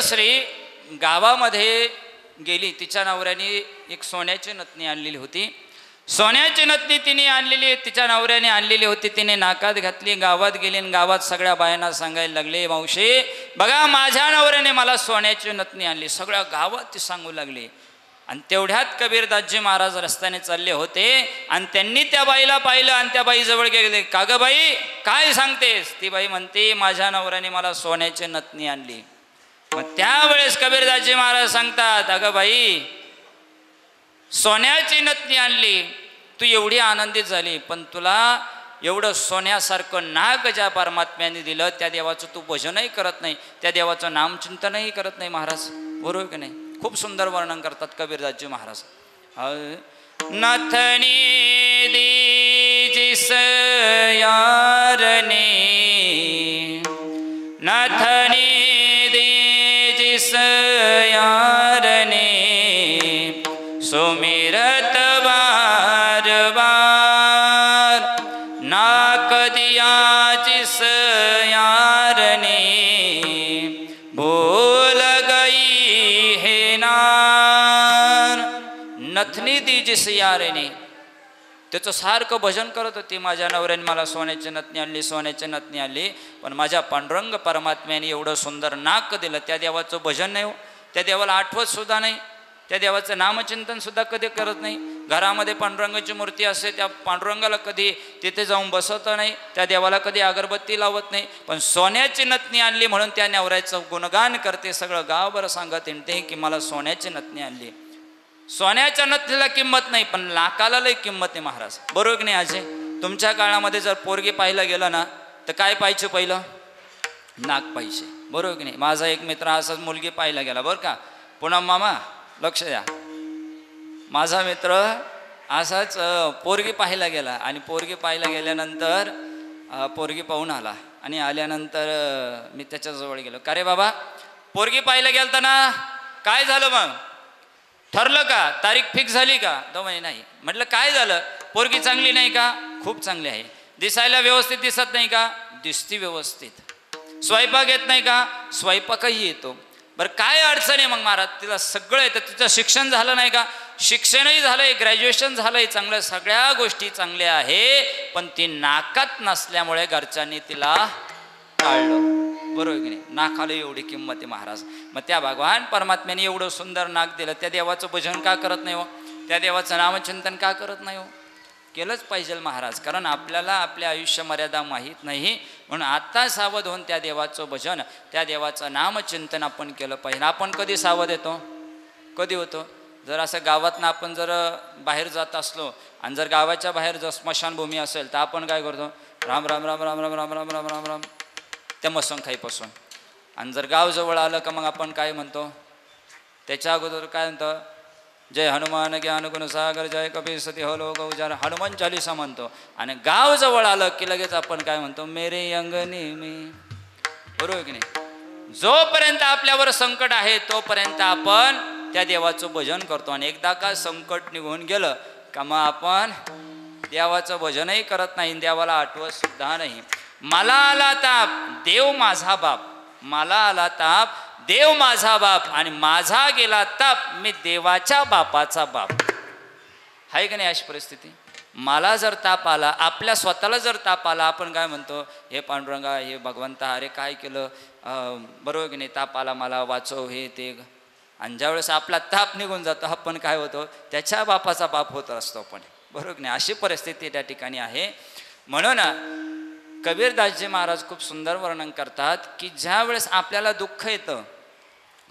देवश्री गावामध्ये गेली. तिच्या नवऱ्याने एक सोन्याची नथनी आणलेली होती. सोन्याची नथनी तिने आणलेली, तिच्या नवऱ्याने आणलेली होती. तिने नाकात घातली, गावात गेली आणि गावात सगळ्या बायांना सांगायला लागले, मावशी बघा माझ्या नवऱ्याने मला सोन्याची नथनी आणली. सगळ्या गावात ती सांगू लागली. आणि तेवढ्यात कबीरदासजी महाराज रस्त्याने चालले होते आणि त्यांनी त्या बाईला पाहिलं आणि त्या बाईजवळ गेले. का गं बाई काय सांगतेस? ती बाई म्हणते माझ्या नवऱ्याने मला सोन्याची नथनी आणली. मग त्यावेळेस कबीरदासजी महाराज सांगतात, अगं बाई सोन्याची नथनी आणली, तू एवढी आनंदित झाली, पण तुला एवढं सोन्यासारखं नाग ज्या परमात्म्याने दिलं त्या देवाचं तू भजनही करत नाही, त्या देवाचं नामचिंतनही करत नाही महाराज. बरोबर की नाही? खूप सुंदर वर्णन करतात कबीरदासजी महाराज. नथनी दीजिस यारने, नथनी दीजिस यारने, सुमिरत बार बार, नाक दिया जिस यारने, भूल गई है नार. नथनी दी जिस यारने, त्याचं सारखं भजन करत होती. माझ्या नवऱ्याने मला सोन्याची नथनी आणली, सोन्याची नथनी आणली, पण माझ्या पांडुरंग परमात्म्याने एवढं सुंदर नाक दिलं, त्या देवाचं भजन नाही हो, त्या देवाला आठवत सुद्धा नाही, त्या देवाचं नामचिंतन सुद्धा कधी करत नाही. घरामध्ये पांडुरंगाची मूर्ती असते, त्या पांडुरंगाला कधी तिथे जाऊन बसवत नाही, त्या देवाला कधी अगरबत्ती लावत नाही. पण सोन्याची नथनी आणली म्हणून त्या नवऱ्याचं गुणगान करते. सगळं गावभर सांगत येते की मला सोन्याची नथनी आणली. सोन्याच्या नथनीला किंमत नाही, पण लाकाला लई किंमत आहे महाराज. बरोबर की नाही? अजय तुमच्या काळामध्ये जर पोरगी पाहायला गेलं ना तर काय पाहिजे? पहिलं नाक पाहिजे. बरोबर की नाही? माझा एक मित्र असाच मुलगी पाहायला गेला बरं का. पुन्हा मामा लक्ष द्या, माझा मित्र असाच पोरगी पाहायला गेला आणि पोरगी पाहायला गेल्यानंतर पोरगी पाहून आला आणि आल्यानंतर मी त्याच्याजवळ गेलो. का रे बाबा पोरगी पाहायला गेलता ना, काय झालं मग? ठरलं का? तारीख फिक्स झाली का? तो म्हणे नाही. म्हटलं काय झालं? पोरगी चांगली नाही का? खूप चांगली आहे. दिसायला व्यवस्थित दिसत नाही का? दिसती व्यवस्थित. स्वयंपाक येत नाही का? स्वयंपाकही येतो. बरं काय अडचण आहे मग महाराज? तिला सगळं येतं. तिचं शिक्षण झालं नाही का? शिक्षणही झालंय, ग्रॅज्युएशन झालंय, चांगलं, सगळ्या गोष्टी चांगल्या आहे, पण ती नाकात नसल्यामुळे घरच्यांनी तिला टाळलं. बरोबर की नाही? नाकाला एवढी किंमत आहे महाराज. मग त्या भगवान परमात्म्याने एवढं सुंदर नाक दिलं, त्या देवाचं भजन का करत नाही हो? त्या देवाचं नामचिंतन का करत नाही हो? केलंच पाहिजे महाराज, कारण आपल्याला आपल्या आयुष्य मर्यादा माहीत नाही. म्हणून आत्ता सावध होऊन त्या देवाचं भजन, त्या देवाचं नामचिंतन आपण केलं पाहिजे. आपण कधी सावध येतो? कधी होतो? जर असं गावातनं आपण जर बाहेर जात असलो आणि जर गावाच्या बाहेर जर स्मशानभूमी असेल तर आपण काय करतो? राम राम राम राम राम राम राम राम राम राम त्या मसंखाईपासून. आणि जर गाव जवळ आलं का मग आपण काय म्हणतो? त्याच्या अगोदर काय म्हणतो? जय हनुमान ज्ञान गुण सागर, जय कपी सती हो लोक उजार, हनुमान चालीसा म्हणतो. आणि गाव जवळ आलं की लगेच आपण काय म्हणतो? मेरे अंगणी मी. बरोबर की नाही? जोपर्यंत आपल्यावर संकट आहे तोपर्यंत आपण त्या देवाचं भजन करतो. आणि एकदा का संकट निघून गेलं का मग आपण देवाचं भजनही करत नाही, देवाला आठवत सुद्धा नाही. मला आला ताप देव माझा बाप, मला आला ताप देव माझा बाप, आणि माझा गेला ताप मी देवाच्या बापाचा बाप. आहे का नाही अशी परिस्थिती? मला जर ताप आला, आपल्या स्वतःला जर ताप आला, आपण काय म्हणतो? हे पांडुरंगा, हे भगवंता, अरे काय केलं? बरोबर की नाही? ताप आला मला, वाचव, हे ते. आणि ज्यावेळेस आपला ताप निघून जातो आपण काय होतो? त्याच्या बापाचा बाप होत असतो आपण. बरोबर की नाही? अशी परिस्थिती त्या ठिकाणी आहे. म्हणून कबीरदासजी महाराज खूप सुंदर वर्णन करतात की ज्या वेळेस आपल्याला दुःख येतं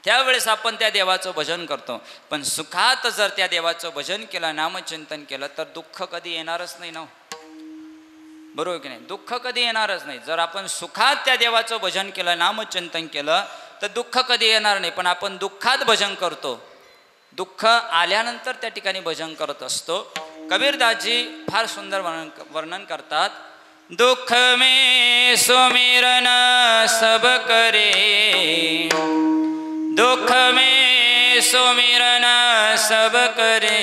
त्यावेळेस आपण त्या देवाचं भजन करतो, पण सुखात जर त्या देवाचं भजन केलं, नामचिंतन केलं तर दुःख कधी येणारच नाही ना. बरोबर की नाही? दुःख कधी येणारच नाही. जर आपण सुखात त्या देवाचं भजन केलं, नामचिंतन केलं तर दुःख कधी येणार नाही. पण आपण दुःखात भजन करतो, दुःख आल्यानंतर त्या ठिकाणी भजन करत असतो. कबीरदासजी फार सुंदर वर्णन करतात. दुख में सुमिरन सब करे, दुख में सुमिरन सब करे,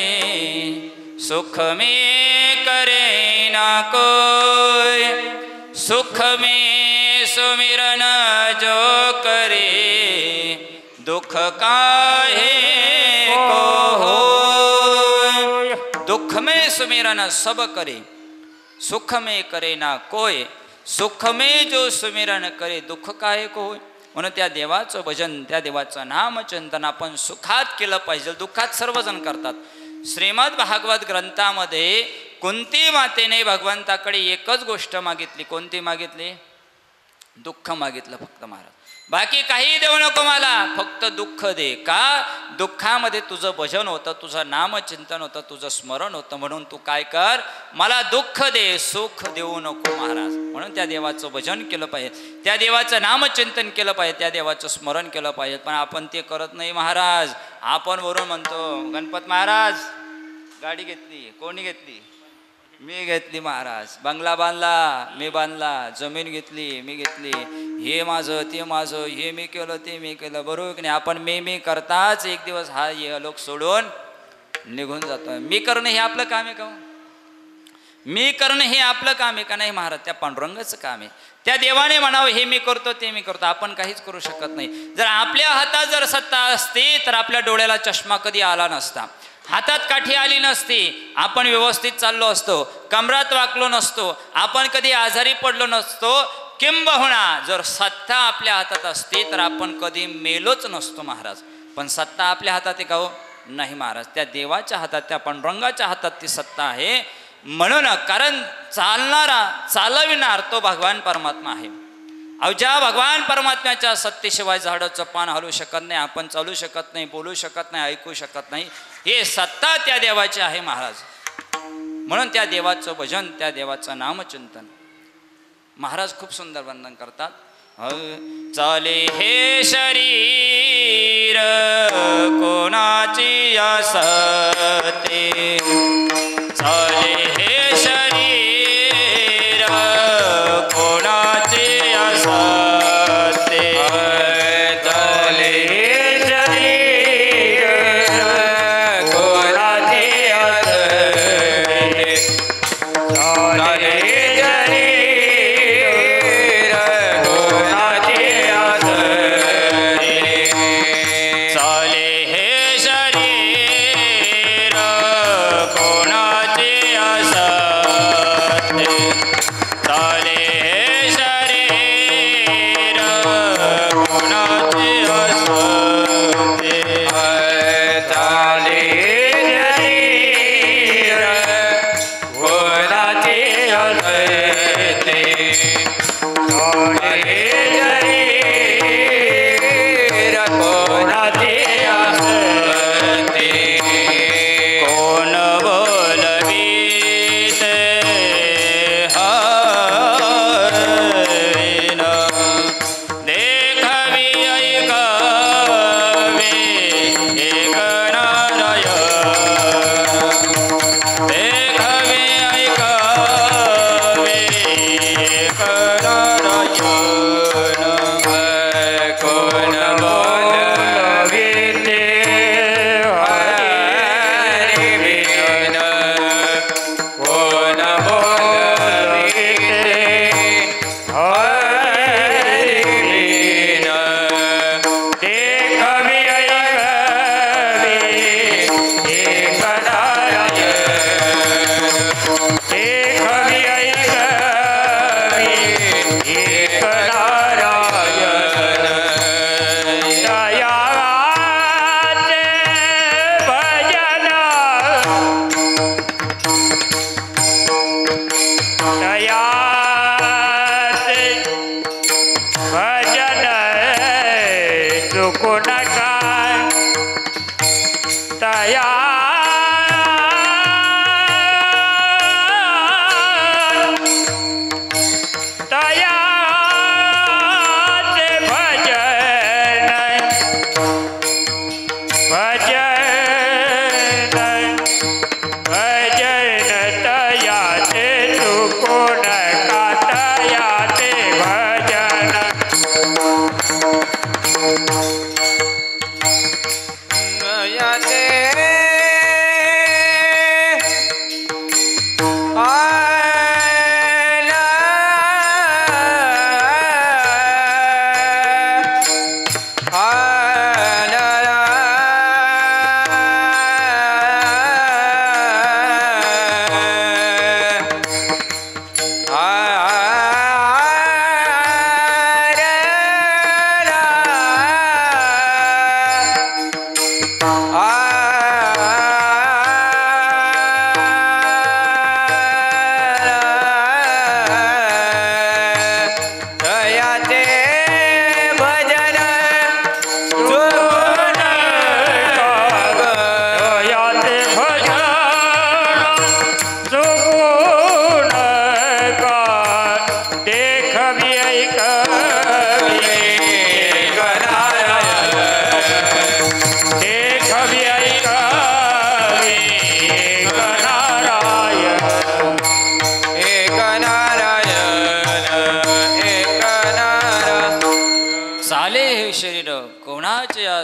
सुख में करे ना कोई, सुख में सुमिरन जो करे, दुख काहे को होय। दुख में सुमिरन सब करे, सुख में करे ना कोय। सुख में जो सुमिरन करे, दुःख काहे को होय। म्हणून त्या देवाचं भजन, त्या देवाचं नामचिंतन आपण सुखात केलं पाहिजे. दुःखात सर्वजण करतात. श्रीमद भागवत ग्रंथामध्ये कुंती मातेने भगवंताकडे एकच गोष्ट मागितली. कोणती मागितली? दुःख मागितलं फक्त महाराज. बाकी काही देऊ नको मला, फक्त दुःख दे. का? दुःखामध्ये तुझं भजन होतं, तुझं नामचिंतन होतं, तुझं स्मरण होतं. म्हणून तू काय कर, मला दुःख दे, सुख देऊ नको महाराज. म्हणून त्या देवाचं भजन केलं पाहिजे, त्या देवाचं नामचिंतन केलं पाहिजे, त्या देवाचं स्मरण केलं पाहिजे. पण आपण ते करत नाही महाराज. आपण वरून म्हणतो, गणपत महाराज गाडी घेतली. कोणी घेतली? मी घेतली महाराज. बंगला बांधला, मी बांधला. जमीन घेतली, मी घेतली. हे माझं, ते माझं, हे मी केलं, ते मी केलं. बरोबर की नाही? आपण मी करताच एक दिवस हा लोक सोडून निघून जातो. मी करणं हे आपलं काम आहे का? मी करणं हे आपलं काम आहे का? नाही महाराज, त्या पांडुरंगाचं काम आहे. त्या देवाने म्हणावं हे मी करतो, ते मी करतो. आपण काहीच करू शकत नाही. जर आपल्या हातात जर सत्ता असती तर आपल्या डोळ्याला चष्मा कधी आला नसता, हातात काठी आली नसती, आपण व्यवस्थित चाललो असतो, कमरात वाकलो नसतो, आपण कधी आजारी पडलो नसतो. किंबहुना जर सत्ता आपल्या हातात असती तर आपण कधी मेलोच नसतो महाराज. पण सत्ता आपल्या हातात आहे का हो? नाही महाराज. त्या देवाच्या हातात, त्या पांडुरंगाच्या हातात ती सत्ता आहे. म्हणून कारण चालविणार तो भगवान परमात्मा आहे. अहो, ज्या भगवान परमात्म्याच्या सत्तेशिवाय झाडाचं पान हलू शकत नाही, आपण चालू शकत नाही, बोलू शकत नाही, ऐकू शकत नाही. हे सत्ता त्या देवाची आहे महाराज. म्हणून त्या देवाचं भजन, त्या देवाचं नामचिंतन महाराज खूप सुंदर वर्णन करतात. चाले हे शरीर कोणाची असते, चाले हे शरीर कोणाची असते, चाले हे शरीर कोणाची असते, चाले Hare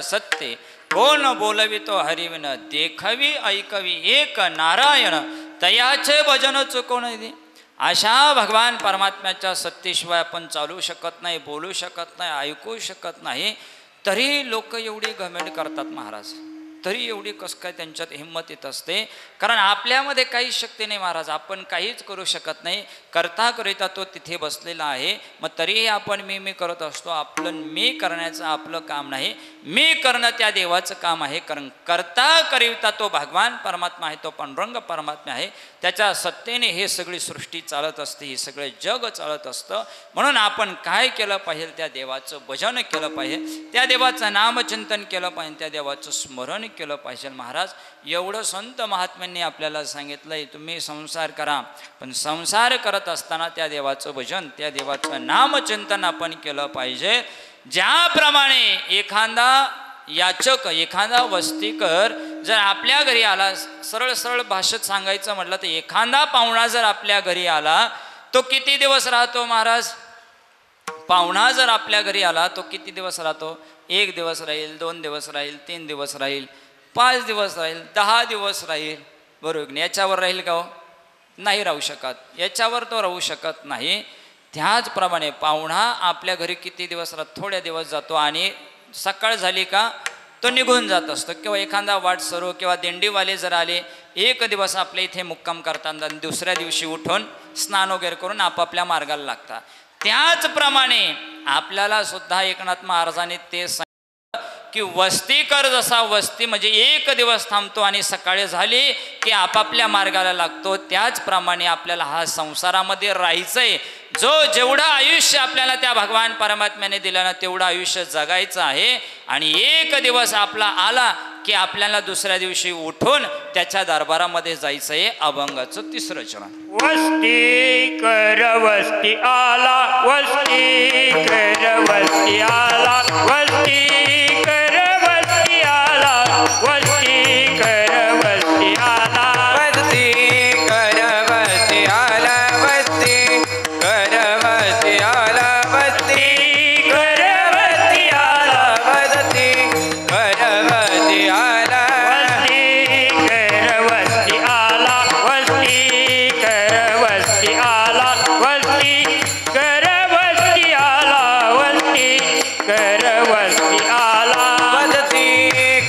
सत्य कोण बोलवितो हरिविन देखवी ऐकवी एक नारायण तयाचे भजन चुकवण दे. अशा भगवान परमात्म्याच्या सत्तेशिवाय आपण चालू शकत नाही, बोलू शकत नाही, ऐकू शकत नाही. तरी लोक एवढी घमेंड करतात महाराज, तरी एवढी कसं काय त्यांच्यात हिंमत येत असते. कारण आपल्यामध्ये काहीच शक्ती नाही महाराज, आपण काहीच करू शकत नाही. करता करिता तो तिथे बसलेला आहे. मग तरीही आपण मी करत असतो. आपलं मी करण्याचं आपलं काम नाही, मी करणं त्या देवाचं काम आहे. कारण करता करिता तो भगवान परमात्मा आहे, तो पांडुरंग परमात्मा आहे. त्याच्या सत्तेने हे सगळी सृष्टी चालत असते, हे सगळे जग चालत असतं. म्हणून आपण काय केलं पाहिजे, त्या देवाचं भजन केलं पाहिजे, त्या देवाचं नामचिंतन केलं पाहिजे, त्या देवाचं स्मरण केलं पाहिजे. महाराज एवढं संत महात्म्यांनी आपल्याला सांगितलंय, तुम्ही संसार करा, पण संसार करत असताना त्या देवाचं भजन, त्या देवाचं नामचिंतन आपण केलं पाहिजे. ज्याप्रमाणे एखादा याचक, एखादा वस्तीकर जर आपल्या घरी आला, सरळ सरळ भाषेत सांगायचं म्हटलं तर एखादा पाहुणा जर आपल्या घरी आला तो किती दिवस राहतो महाराज? पाहुणा जर आपल्या घरी आला तो किती दिवस राहतो? 1 दिवस राहील, 2 दिवस राहील, 3 दिवस राहील, 5 दिवस राहील, 10 दिवस राहील. बरोबर, याच्यावर राहील का हो? नाही राहू शकत, याच्यावर तो राहू शकत नाही. त्याचप्रमाणे पाहुणा आपल्या घरी किती दिवस राहतो? थोड्या दिवस जातो आणि सकाळ झाली का तो निघून जात असतो. किंवा एखादा वाटसरू किंवा दिंडीवाले जर आले, 1 दिवस आपल्या इथे मुक्काम करतात, दुसऱ्या दिवशी उठून स्नान वगैरे करून आपापल्या मार्गाला लागतात. त्याचप्रमाणे आपल्याला सुद्धा एकनाथ महाराजांनी ते की वस्तीकर जसा वस्ती म्हणजे 1 दिवस थांबतो आणि सकाळी झाली की आपापल्या मार्गाला लागतो, त्याचप्रमाणे आपल्याला हा संसारामध्ये राहायचंय. जेवढं आयुष्य आपल्याला त्या भगवान परमात्म्याने दिलं ना, तेवढं आयुष्य जगायचं आहे. आणि 1 दिवस आपला आला की आपल्याला दुसऱ्या दिवशी उठून त्याच्या दरबारामध्ये जायचं आहे. अभंगाचं 3रं चरण. वस्ती कर वस्ती आला, वस्ती कर वस्ती आला, वस्ती कर वस्ती आला, वस्ती कर वस्ती आला, वस्ती कर वस्ती आला, वस्ती कर वस्ती आला, वस्ती कर वस्ती आला, वस्ती कर वस्ती आला, वस्ती कर वस्ती आला, वस्ती कर वस्ती आला, वस्ती कर वस्ती आला, वस्ती कर वस्ती आला, वस्ती कर वस्ती आला, वस्ती कर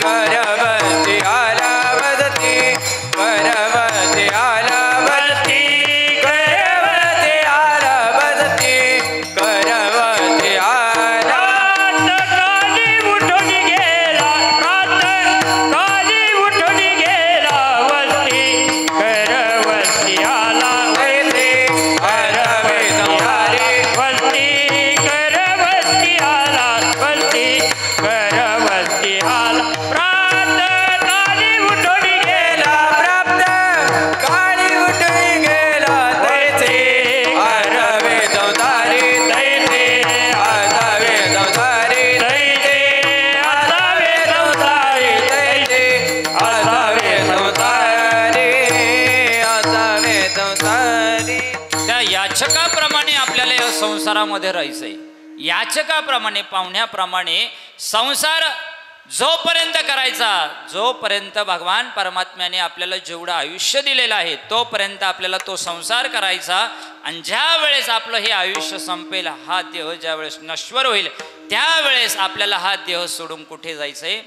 वस्ती आला, वस्ती कर वस्ती आला, वस्ती कर वस्ती आला. काली उठून गेला, काली उठून गेला, वस्ती कर वस्ती आला, वस्ती कर वस्ती आला, वस्ती कर वस्ती आला, वस्ती कर वस्ती आला, काली उठून गेला, प्राप्त काळी उठून गेला, तैसे आरावे संसारी, तैसे आसावे संसारी, तैसे आसावे संसारी, तैसे आसावे संसारी, आसावे संसारी. त्या याचकाप्रमाणे आपल्याला या संसारामध्ये राहायचंय. याचकाप्रमाणे, पाहुण्याप्रमाणे संसार जोपर्यंत करायचा, जोपर्यंत भगवान परमात्म्याने आपल्याला जेवढं आयुष्य दिलेलं आहे तोपर्यंत आपल्याला तो संसार करायचा. आणि ज्या वेळेस आपलं हे आयुष्य संपेल, हा देह ज्या वेळेस नश्वर होईल, त्यावेळेस आपल्याला हा देह सोडून कुठे जायचं आहे?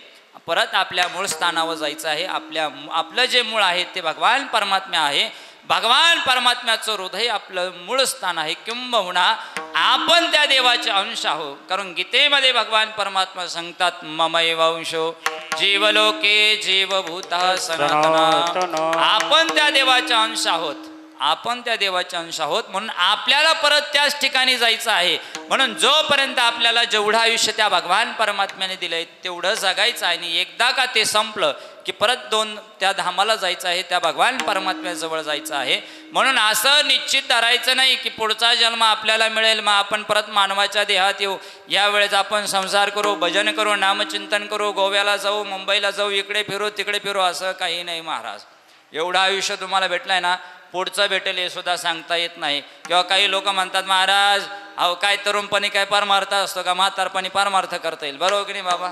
परत आपल्या मूळ स्थानावर जायचं आहे. आपलं जे मूळ आहे ते भगवान परमात्मा आहे. भगवान परमात्म्याचं हृदय आपलं मूळ स्थान आहे. किंबहुना आपण त्या देवाचे अंश आहोत. कारण गीतेमध्ये भगवान परमात्मा सांगतात, ममैव अंशो जीवलोके जीवभूतः सनातन. आपण त्या देवाचे अंश आहोत, आपण त्या देवाचे अंश आहोत. म्हणून आपल्याला परत त्याच ठिकाणी जायचं आहे. म्हणून जोपर्यंत आपल्याला जेवढं आयुष्य त्या भगवान परमात्म्याने दिलंय तेवढं जगायचं आहे. आणि एकदा का ते संपलं की परत त्या धामाला जायचं आहे, त्या भगवान परमात्म्याजवळ जायचं आहे. म्हणून असं निश्चित धरायचं नाही की पुढचा जन्म आपल्याला मिळेल, मग आपण परत मानवाच्या देहात येऊ, यावेळेस आपण संसार करू, भजन करू, नामचिंतन करू, गोव्याला जाऊ, मुंबईला जाऊ, इकडे फिरू तिकडे फिरू, असं काही नाही महाराज. एवढं आयुष्य तुम्हाला भेटलंय ना, पुढचं भेटेल हे सुद्धा सांगता येत नाही. किंवा काही लोक म्हणतात, महाराज अहो काय तरुणपणी काय पारमार्थ असतो का, म्हातारपणी पारमार्थ करता येईल. बरोबर की नाही बाबा?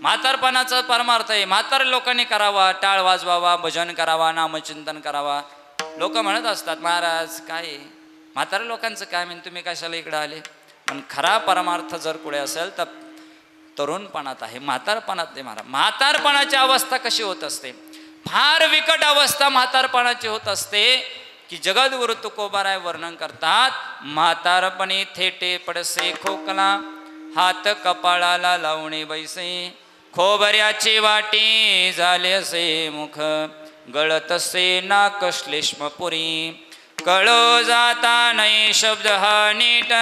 म्हातारपणाचा परमार्थ आहे. म्हातार लोकांनी करावा, टाळ वाजवावा, भजन करावा, नामचिंतन करावा. लोक म्हणत असतात महाराज काय म्हाताऱ्या लोकांचं काय म्हणून तुम्ही कशाला इकडं आले. पण खरा परमार्थ जर कुठे असेल तर तरुणपणात आहे, म्हातारपणात नाही. महाराज म्हातारपणाची अवस्था कशी होत असते, फार विकट अवस्था म्हातारपणाची होत असते की जगद्गुरु तुकोबाराय वर्णन करतात. म्हातारपणी थेटे पडसे खोकला, हात कपाळाला लावणे बैसे, खोबऱ्याची वाटी झाले असे मुख, गळतसे नाक श्लेष्मपुरी, कळो जाता नाही शब्द हा नीट,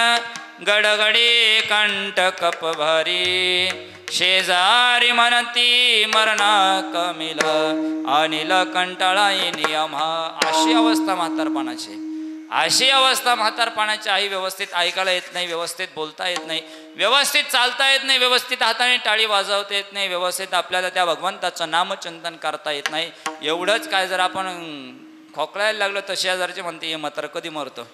गडगडी कंठ कप भारी, शेजारी म्हणती मरणा कमिल, अनिल कंटाळा येणे आम्हा. अशी अवस्था म्हातारपणाची, अशी अवस्था म्हातारपणाची आहे. व्यवस्थित ऐकायला येत नाही, व्यवस्थित बोलता येत नाही, व्यवस्थित चालता येत नाही, व्यवस्थित हाताने टाळी वाजवता येत नाही, व्यवस्थित आपल्याला त्या भगवंताचं नामचिंतन करता येत नाही. एवढंच काय जर आपण खोकलायला लागलो तर शेजारचे म्हणते हे म्हातार कधी मरतो,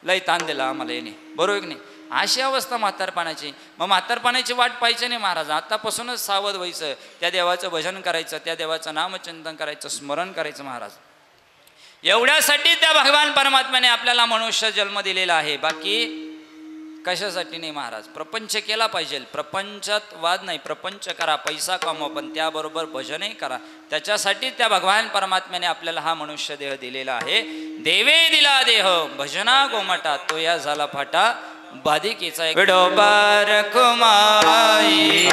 लई ताण दिला आम्हाला येणे, बरोबर की नाही. अशी अवस्था म्हातारपणाची. मग म्हातारपणाची वाट पाहिजे नाही महाराज, आतापासूनच सावध व्हायचं, त्या देवाचं भजन करायचं, त्या देवाचं नामचिंतन करायचं, स्मरण करायचं महाराज. एवढ्यासाठी त्या भगवान परमात्म्याने आपल्याला मनुष्य जन्म दिलेला आहे, बाकी कशासाठी नाही महाराज. प्रपंच केला पाहिजे, प्रपंचात वाद नाही, प्रपंच करा, पैसा कमवा, पण त्याबरोबर भजनही करा. त्याच्यासाठी त्या भगवान परमात्म्याने आपल्याला हा मनुष्य देह दिलेला आहे. देवे दिला देह भजना गोमटा, तो या झाला फाटा बाधिकेचा. विडोबार कुमाई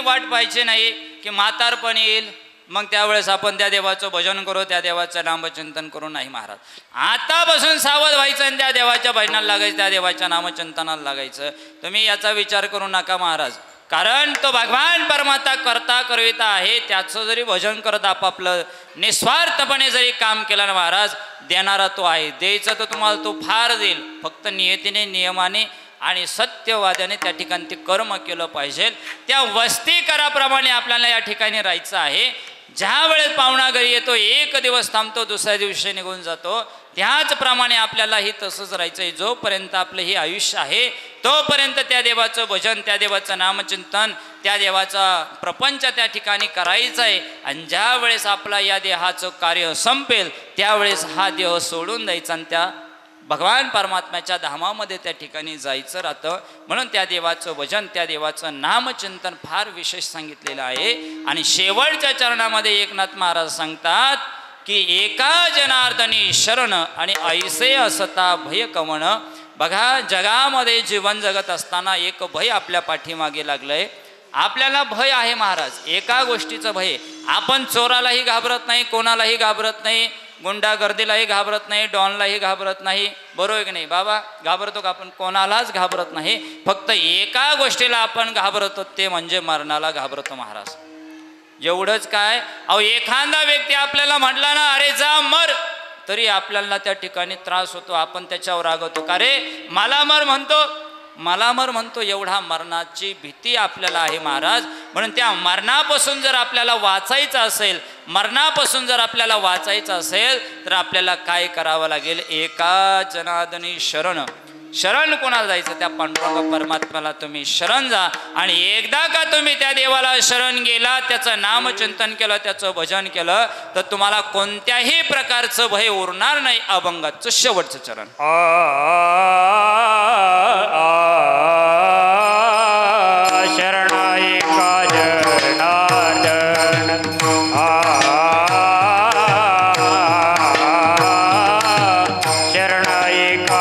वाट पाहिजे नाही की म्हातारपण येईल मग त्यावेळेस आपण त्या देवाचं भजन करू, त्या देवाचं नामचिंतन करू. नाही महाराज, आतापासून सावध व्हायचं आणि त्या देवाच्या भजनाला लागायचं, त्या देवाच्या नामचिंतनाला लागायचं. तुम्ही याचा विचार करू नका महाराज, कारण तो भगवान परमात्मा करता करविता आहे. त्याचं जरी भजन करत आपापलं निस्वार्थपणे जरी काम केलं ना महाराज, देणारा तो आहे. द्यायचं तर तुम्हाला तो फार देईल, फक्त नियतीने नियमाने आणि सत्यवाद्याने त्या ठिकाणी ते कर्म केलं पाहिजे. त्या वस्ती कराप्रमाणे आपल्याला या ठिकाणी राहायचं आहे. ज्या वेळेस पाहुणा घरी येतो, एक दिवस थांबतो, दुसऱ्या दिवशी निघून जातो, त्याचप्रमाणे आपल्यालाही तसंच राहायचं आहे. जोपर्यंत आपलं हे आयुष्य आहे तोपर्यंत त्या देवाचं भजन, त्या देवाचं नामचिंतन, त्या देवाचा प्रपंच त्या ठिकाणी करायचं आहे. आणि ज्या वेळेस आपला या देहाचं कार्य संपेल त्यावेळेस हा देह सोडून द्यायचा आणि त्या भगवान परमात्म्याच्या धामामध्ये त्या ठिकाणी जायचं राहतं. म्हणून त्या देवाचं भजन, त्या देवाचं नामचिंतन फार विशेष सांगितलेलं आहे. आणि शेवटच्या चरणामध्ये एकनाथ महाराज सांगतात की एका जनार्दनी शरण आणि ऐसे असता भय कवण. बघा, जगामध्ये जीवन जगत असताना एक भय आपल्या पाठीमागे लागलंय. आपल्याला भय आहे महाराज, एका गोष्टीचं भय. आपण चोरालाही घाबरत नाही, कोणालाही घाबरत नाही, गुंडागर्दीलाही घाबरत नाही, डॉनलाही घाबरत नाही, बरोबर की नाही बाबा? घाबरतो का आपण? कोणालाच घाबरत नाही. फक्त एका गोष्टीला आपण घाबरतो, ते म्हणजे मरणाला घाबरतो महाराज. एवढंच काय, अहो एखादा व्यक्ती आपल्याला म्हटला ना अरे जा मर, तरी आपल्याला त्या ठिकाणी त्रास होतो. आपण त्याच्यावर रागवतो का रे मला मर म्हणतो, मला मर म्हणतो. एवढा मरणाची भीती आपल्याला आहे महाराज. म्हणून त्या मरणापासून जर आपल्याला वाचायचं असेल, मरणापासून जर आपल्याला वाचायचं असेल तर आपल्याला काय करावं लागेल? एका जनार्दनी शरण. शरण कोणाला जायचं? त्या पांडुरंग परमात्म्याला तुम्ही शरण जा. आणि एकदा का तुम्ही त्या देवाला शरण गेला, त्याचं नामचिंतन केलं, त्याचं भजन केलं, तर तुम्हाला कोणत्याही प्रकारचं भय उरणार नाही. अभंगाचं शेवटचं चरण. शरणाई का जनार्दन शरणाई का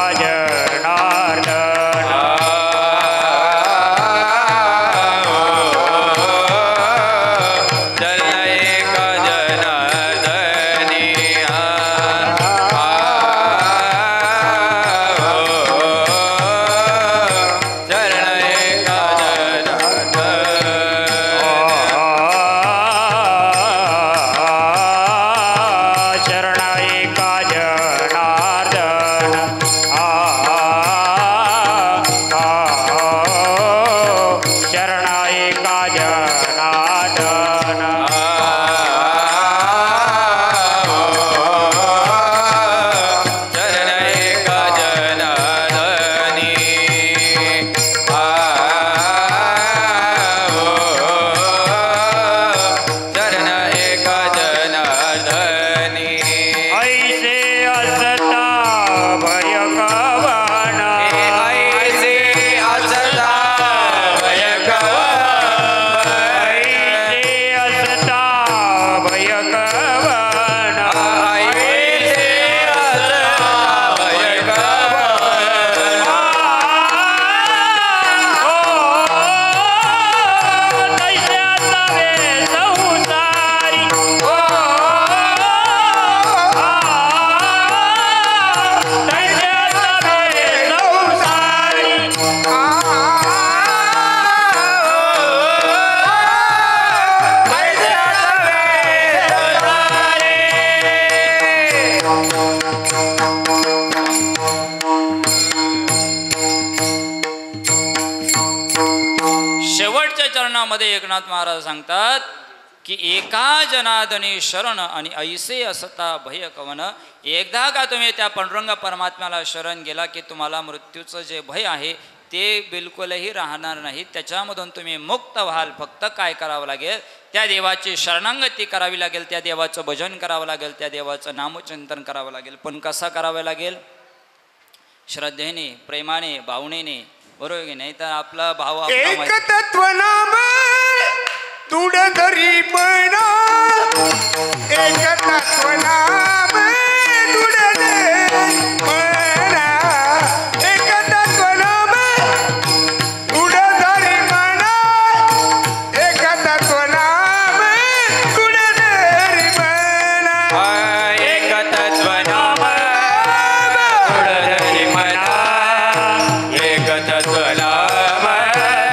एकनाथ महाराज सांगतात की एका जनार्दनी शरण आणि ऐसे असता भय कवन. एकदा का तुम्ही त्या पांडुरंग परमात्म्याला शरण गेला की तुम्हाला मृत्यूचं जे भय आहे ते बिलकुलही राहणार नाही. त्याच्यामधून तुम्ही मुक्त व्हाल. फक्त काय करावं लागेल? त्या देवाची शरणागती करावी लागेल, त्या देवाचं भजन करावं लागेल, त्या देवाचं नामचिंतन करावं लागेल. पण कसं करावं लागेल? श्रद्धेने, प्रेमाने, भावनेने. बरोबर की नाही? तर आपला भाव एक तत्व नाम तुड धरी म्हणा, एक तत्व नाम तुड धरी म्हणा, एक तत्व नाम तुड धरी म्हणा, एक तत्व नाम तुड धरी म्हणा, एक तत्व नाम तुड धरी म्हणा, एक तत्व नाम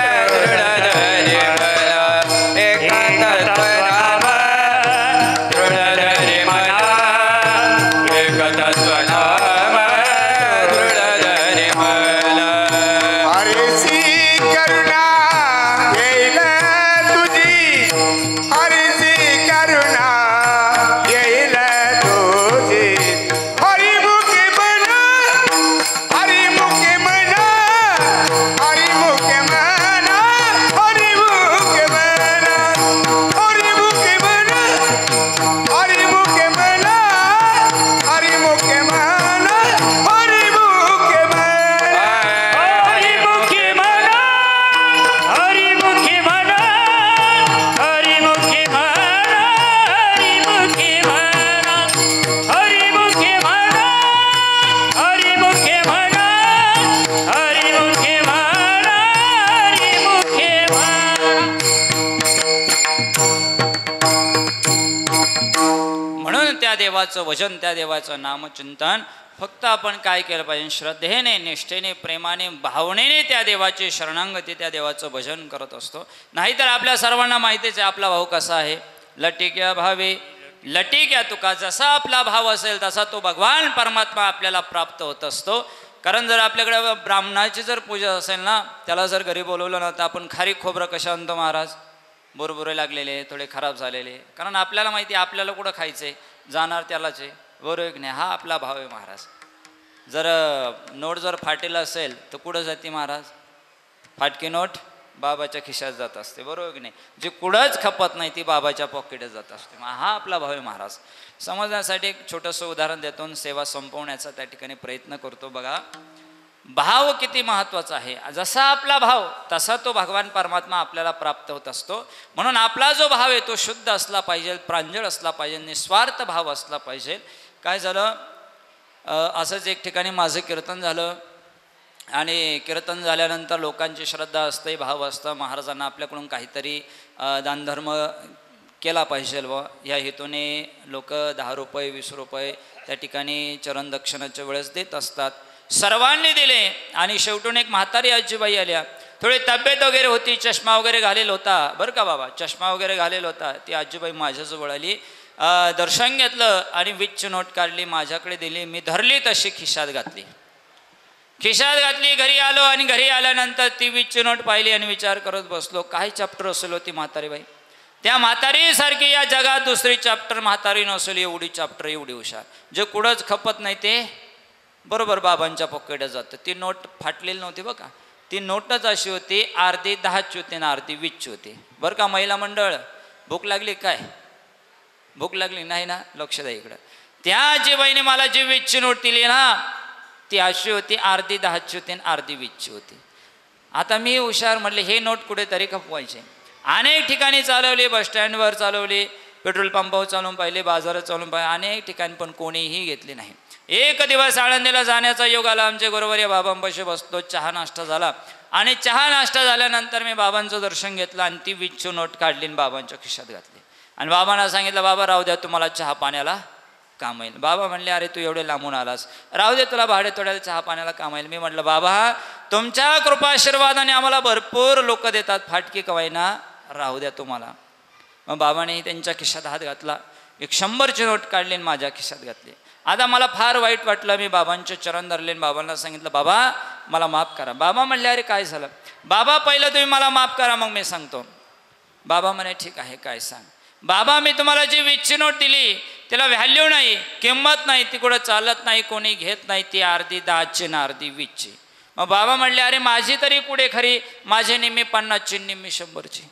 तुड धरी म्हणा, एक तत्व नाम तुड धरी म्हणा, एक तत्व नाम तुड धरी म्हणा. हरिसी करुणा येईल तुझी, हरिसी करुणा येईल तुझी, हरिमुखे म्हणा, हरिमुखे म्हणा, हरिमुखे म्हणा, हरिमुखे म्हणा, हरिमुखे म्हणा, हरिमुखे म्हणा, हरिमुखे म्हणा, हरिमुखे म्हणा. हरिमुखी म्हणा, हरिमुखी म्हणा, हरिमुखी म्हणा, हरिमुखी म्हणा, हरिमुखी म्हणा, हरिमुखी म्हणा, हरिमुखी म्हणा, हरिमुखी म्हणा. म्हणून त्या देवाचं भजन, त्या देवाचं नामचिंतन फक्त आपण काय केलं पाहिजे? श्रद्धेने, निष्ठेने, प्रेमाने, भावनेने त्या देवाची शरणागती, त्या देवाचं भजन करत असतो. नाहीतर आपल्या सर्वांना माहितीच आहे आपला भाव कसा आहे. लटिक्या भावे लटिक्या तुका. जसा आपला भाव असेल तसा तो भगवान परमात्मा आपल्याला प्राप्त होत असतो. कारण जर आपल्याकडे ब्राह्मणाची जर पूजा असेल ना, त्याला जर घरी बोलवलं ना, तर आपण खारीक खोबरं कशा आणतो महाराज? बुरबुरे लागलेले, थोडे खराब झालेले. कारण आपल्याला माहिती आहे आपल्याला कुठं खायचं आहे, जाणार त्यालाच आहे, बरोबर की नाही. हा आपला भाव आहे महाराज. जर नोट जर फाटेला असेल तर कुठं जाते महाराज? फाटकी नोट बाबाच्या खिशात जात असते, बरोबर की नाही. जी कुठंच खपत नाही ती बाबाच्या पॉकेटात जात असते. हा आपला भाव आहे महाराज. समजण्यासाठी एक छोटंसं उदाहरण देतो, सेवा संपवण्याचा त्या ठिकाणी प्रयत्न करतो. बघा भाव किती महत्त्वाचा आहे. जसा आपला भाव तसा तो भगवान परमात्मा आपल्याला प्राप्त होत असतो. म्हणून आपला जो भाव आहे तो शुद्ध असला पाहिजे, प्रांजळ असला पाहिजे, निस्वार्थ भाव असला पाहिजे. काय झालं, असंच एक ठिकाणी माझं कीर्तन झालं आणि कीर्तन झाल्यानंतर लोकांची श्रद्धा असते, भाव असतं, महाराजांना आपल्याकडून काहीतरी दानधर्म केला पाहिजे व या हेतूने लोक 10 रुपये 20 रुपये त्या ठिकाणी चरण दक्षिणाच्या वेळेस देत असतात. सर्वांनी दिले आणि शेवटून एक म्हातारी आजीबाई आल्या. थोडी तब्येत वगैरे होती, चष्मा वगैरे घालेला होता, बरं का बाबा, चष्मा वगैरे घालेला होता. ती आजीबाई माझ्याजवळ आली, दर्शन घेतलं आणि 20ची नोट काढली, माझ्याकडे दिली. मी धरली तशी खिशात घातली. घरी आलो आणि घरी आल्यानंतर ती 20ची नोट पाहिली आणि विचार करत बसलो, काय चॅप्टर असेल होती म्हातारी बाई. त्या म्हातारीसारखी या जगात दुसरी चॅप्टर म्हातारी नसेल, एवढी चॅप्टर, एवढी हुशार. जे कुठंच खपत नाही ते बरोबर बाबांच्या पॉकेटात जातं. ती नोट फाटलेली नव्हती बघा, ती नोटच अशी होती, अर्धी 10ची होती ना अर्धी 20ची होती, बरं का. महिला मंडळ, भूक लागली काय? भूक लागली नाही ना? लक्ष द्या इकडं. त्या आजीबाईने मला जी 20ची नोट दिली ना ती अशी होती, अर्धी 10ची होती आणि अर्धी 20ची होती. आता मी हुशार म्हटले हे नोट कुठेतरी खपवायचे. अनेक ठिकाणी चालवली, बसस्टँडवर चालवली, पेट्रोल पंपावर चालवून पाहिले, बाजारात चालवून पाहिले, अनेक ठिकाणी, पण कोणीही घेतली नाही. एक दिवस आळंदीला जाण्याचा योग आला. आमचे गुरुवार या बाबांपाशी बसतो, चहा नाश्ता झाला आणि चहा नाश्ता झाल्यानंतर मी बाबांचं दर्शन घेतलं आणि ती 20ची नोट काढली आणि बाबांच्या खिशात घातली आणि बाबांना सांगितलं, बाबा राहू द्या, तुम्हाला चहा पाण्याला काम येईल. बाबा म्हणले, अरे तू एवढे लांबून आलास, राहू दे, तुला भाडे तोड्याला चहा पाण्याला काम येईल. मी म्हटलं, बाबा तुमच्या कृपाशीर्वादाने आम्हाला भरपूर लोक देतात, फाटकी कवायना, राहू द्या तुम्हाला. मग बाबानेही त्यांच्या खिशात हात घातला, एक 100ची नोट काढली आणि माझ्या खिशात घातली. आता मला फार वाईट वाटलं. मी बाबांचे चरण धरले, बाबांना सांगितलं, बाबा मला माफ करा. बाबा म्हणले, अरे काय झालं? बाबा पहिलं तुम्ही मला माफ करा, मग मी सांगतो. बाबा म्हणे, ठीक आहे, काय सांग. बाबा मी तुम्हाला जी 20ची नोट दिली तिला व्हॅल्यू नाही, किंमत नाही, ती कुठं चालत नाही, कोणी घेत नाही, ती अर्धी 10ची ना अर्धी 20ची. मग बाबा म्हणले, अरे माझी तरी पुढे खरी, माझे निम्मी 50ची निम्मी 100ची.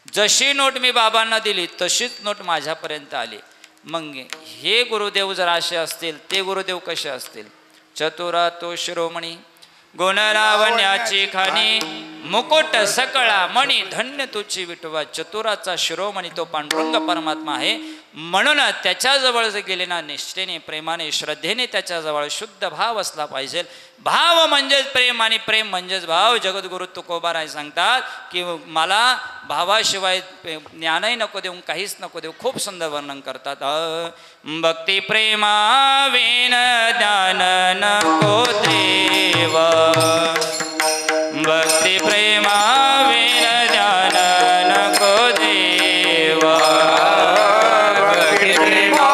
जशी नोट मी बाबांना दिली तशीच नोट माझ्यापर्यंत आली. मग हे गुरुदेव जर असे असतील, ते गुरुदेव कसे असतील? चतुरा तो शिरोमणी, गुणलावण्याची खाणी, मुकुट सकळा मणी, धन्य तुझी विठवा. चतुराचा शिरोमणी तो पांडुरंग परमात्मा आहे. म्हणून त्याच्याजवळ जे गेले ना, निष्ठेने, प्रेमाने, श्रद्धेने त्याच्याजवळ शुद्ध भाव असला पाहिजे. भाव म्हणजेच प्रेम आणि प्रेम म्हणजेच भाव. जगद्गुरु तुकोबाराय सांगतात की मला भावाशिवाय ज्ञानही नको देऊ, काहीच नको देऊ. खूप सुंदर वर्णन करतात. भक्ती प्रेमा विन ज्ञान नको देव, भक्ती प्रेमा विन ज्ञान नको देव, भक्ती प्रेमा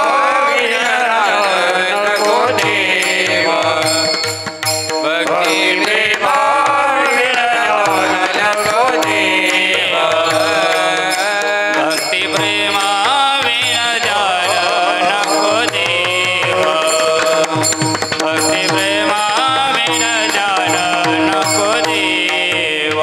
विन ज्ञान नको देव, भक्ती प्रेमा विन ज्ञान नको देव, भक्ती प्रेमा विन ज्ञान नको देव, भक्ती प्रेमा विन ज्ञान नको देव.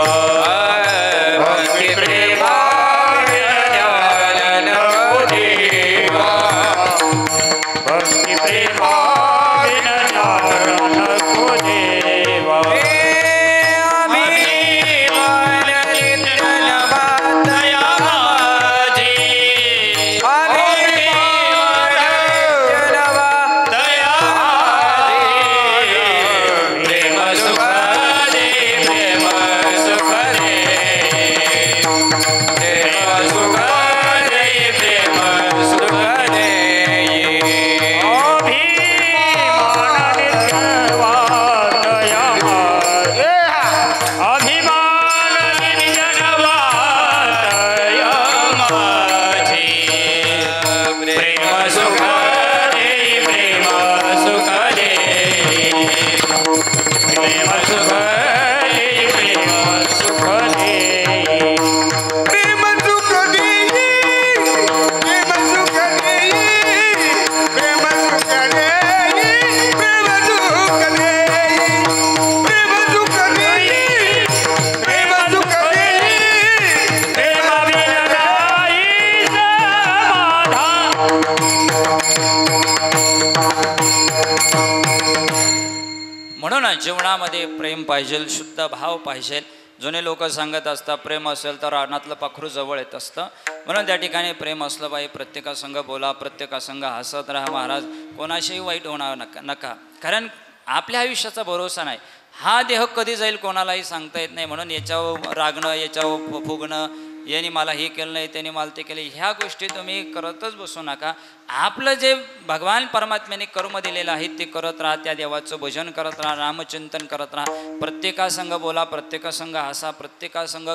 अंतरामध्ये प्रेम पाहिजे, शुद्ध भाव पाहिजे. जुने लोक सांगत असतात प्रेम असेल तर रानातलं पाखरू जवळ येत असतं. म्हणून त्या ठिकाणी प्रेम असलं पाहिजे. प्रत्येकासंग बोला, प्रत्येकासंग हसत राहा महाराज. कोणाशीही वाईट होणार नका. कारण आपल्या आयुष्याचा भरोसा नाही. हा देह कधी जाईल कोणालाही सांगता येत नाही. म्हणून याच्यावर रागणं, याच्यावर फुगणं, यांनी मला हे केलं नाही, त्यांनी मला ते केलं, ह्या गोष्टी तुम्ही करतच बसू नका. आपलं जे भगवान परमात्म्याने कर्म दिलेलं आहे ते करत राहा. त्या देवाचं भजन करत राहा, रामचिंतन करत राहा. प्रत्येकासंग बोला, प्रत्येकासंग हसा, प्रत्येकासंग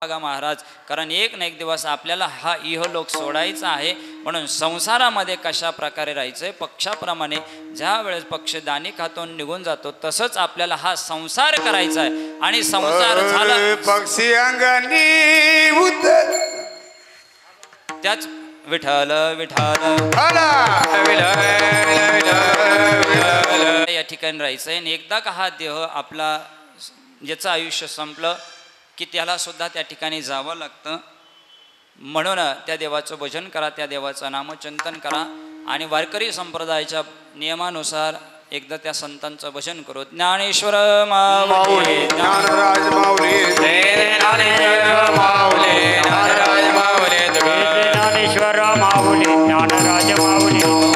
बघा महाराज. कारण एक ना एक दिवस आपल्याला हा इहलोक सोडायचा आहे. म्हणून संसारामध्ये कशा प्रकारे राहायचं आहे, पक्षाप्रमाणे ज्या वेळेस पक्ष दाणी खातून निघून जातो तसंच आपल्याला हा संसार करायचा आहे. आणि संसार झाला पक्षी अंगणी त्याच विठ्ठल विठ्ठल या ठिकाणी राहायचं आहे. आणि एकदा का हा देह आपला ज्याचं आयुष्य संपलं की त्याला सुद्धा त्या ठिकाणी जावं लागतं. म्हणून त्या देवाचं भजन करा, त्या देवाचं नामचिंतन करा. आणि वारकरी संप्रदायाच्या नियमानुसार एकदा त्या संतांचं भजन करू. ज्ञानेश्वर माऊली, ज्ञानराज माऊली, ज्ञानेश्वर माऊली, ज्ञानराज माऊली, ज्ञानेश्वर माऊली, ज्ञानराज माऊली.